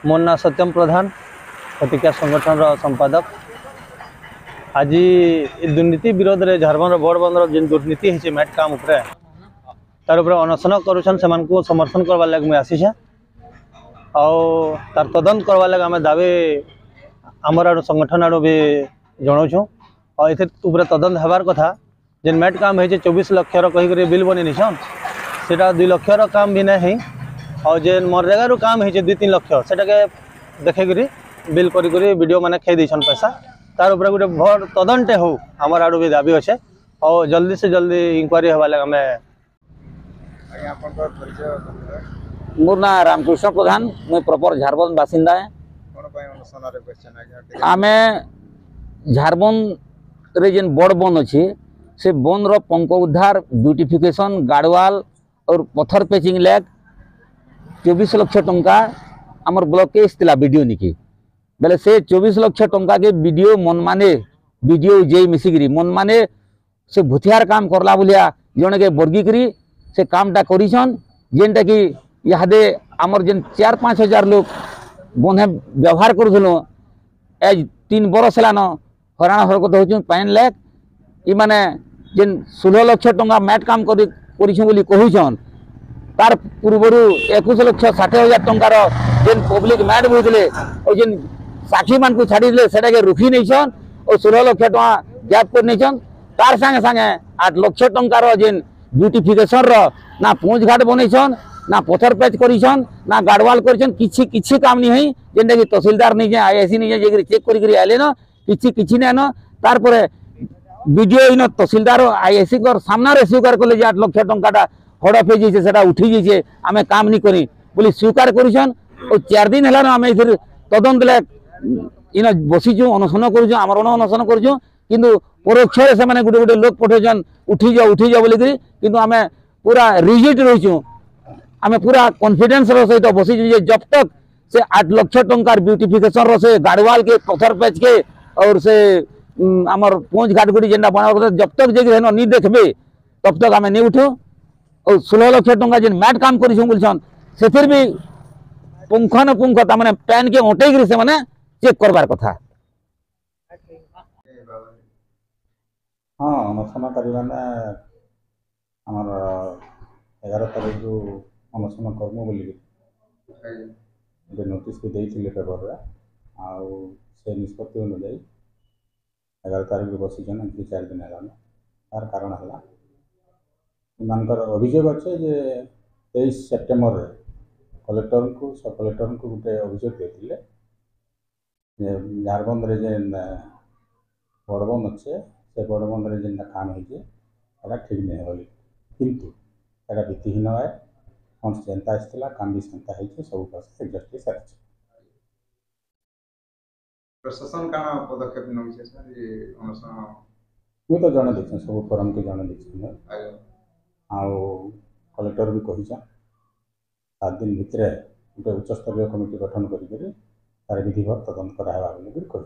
मोर ना सत्यम प्रधान प्रतिक्रिया संगठन संपादक। आज दुर्नीति विरोध में झारखंड बड़ बंदर जो दुर्नीति है मैट काम उपरे तार उपर अनशन करुछन से समर्थन करवा लगे मुझे आसी तार तदंत करवा लगे आम दाबी आमर आड़ संगठन आड़ भी जनाऊँ और ये तदंत हबार कथा जेन मैट काम है 24 लाख कहीकि बिल बनी निछन से 2 लाख काम भी नहीं और जेन मनरेगा रू काम है 2-3 लाख से देखे बिल करी वीडियो मैंने खाई देछन पैसा तार ऊपर गोटे भर तदंत हो आमर आड़ भी दाबी अच्छे और जल्दी से जल्दी इंक्वारी हवा लगे आम। मोर ना रामकृष्ण प्रधान मुझे प्रॉपर झारखंड बासिंदा है। आम झारखंड रे जेन बड़ बन अच्छे से बन रो पंख उद्धार ब्यूटिफिकेशन गार्डवाल और पत्थर पेचिंग लैग 24 लाख टंका आमर ब्लॉक के इस्तिला वीडियो निकी बेले से 24 लाख टंका के वीडियो मन माने वीडियो जे मिसिकी मन माने से भूथियार काम करला बोलिया जने के वर्गीकरी से कामटा करिछन जेनटा कि इहादे आमर जेन 4-5 हजार लोग बने व्यवहार करूँ एज 3 बरस हेलान हराण हरकत हो पैन लैक इमाने जेन 16 लाख टंका मैट काम कहन तार पूर्वर 21 लाख 60,000 टंकार जेन पब्लिक मैट बोलते और जेन साक्षी मान को छाड़ी से रुखी नहीं और 16 लाख टका गैप कर नहीं तार संगे संगे 8 लाख टंकार जेन ब्यूटिफिकेशन ना पूंछ घाट बनईछन ना पत्थर पैच करिछन ना गार्डवाल करिछन किछि काम नहीं है जेनटा कि तहसीलदार नहीं जाए आईआईसी नहीं जाए चेक करी आले न किछि नहीं न तार परे वीडियो इन तहसीलदार आईआईसी कर सामने स्वीकार कले 8 लाख टंका हड़प हो जाइए से उठी जाइए आम काम नहीं करी बोली स्वीकार करिछन और 4 दिन है आम इधर तदंत इन बसीचु अनशन करूँ आमर अनशन करूँ किंतु परोक्ष से गोटे गोटे लोक पठेछन उठी जाओ बोलिकी किंतु आम पूरा रिजिड रहीचु आम पूरा कॉन्फिडेंस सहित बसीचु जब तक से 8 लाख टंकार ब्यूटिफिकेशन से गार्डवाल के पत्थर पैच के और से आमर पूंछ घाट गुड़ी जेनटा बना जब तक जे नहीं देखबे तब तक आम नहीं उठू और 16 लाख टंका जेन मैट काम कर से भी पुंखानुपुंख ताने पैन के उठेक से मैंने चेक करवार कथा। हाँ अनशन करने आमर 11 तारीख जो अनशन कर्म बोल नोटिस भी देते पेपर आउ से निष्पत्ति अनुजाई 11 तारीख बसी 4 दिन है तार कारण है इमानकर अभियोग अच्छे जे 23 सेप्टेम्बर कलेक्टर को सब कलेक्टर को गोटे अभियोग देते झारखंड रे जेन बड़बन अच्छे से बड़बन रे जेन काम है ठीक नहीं बोली किंतु भित्तिहीन है फंड्स जेनता आसला काम भी सेंता है सब पास एडजस्ट सारी प्रशासन का पदक्षेप मुझे तो जन देखें सब फोरम के जन देखें आउ कलेक्टर भी कही 7 दिन भितर गोटे उच्चस्तरीय कमिटी गठन कर विधिवत तदंत करावा बोली कही।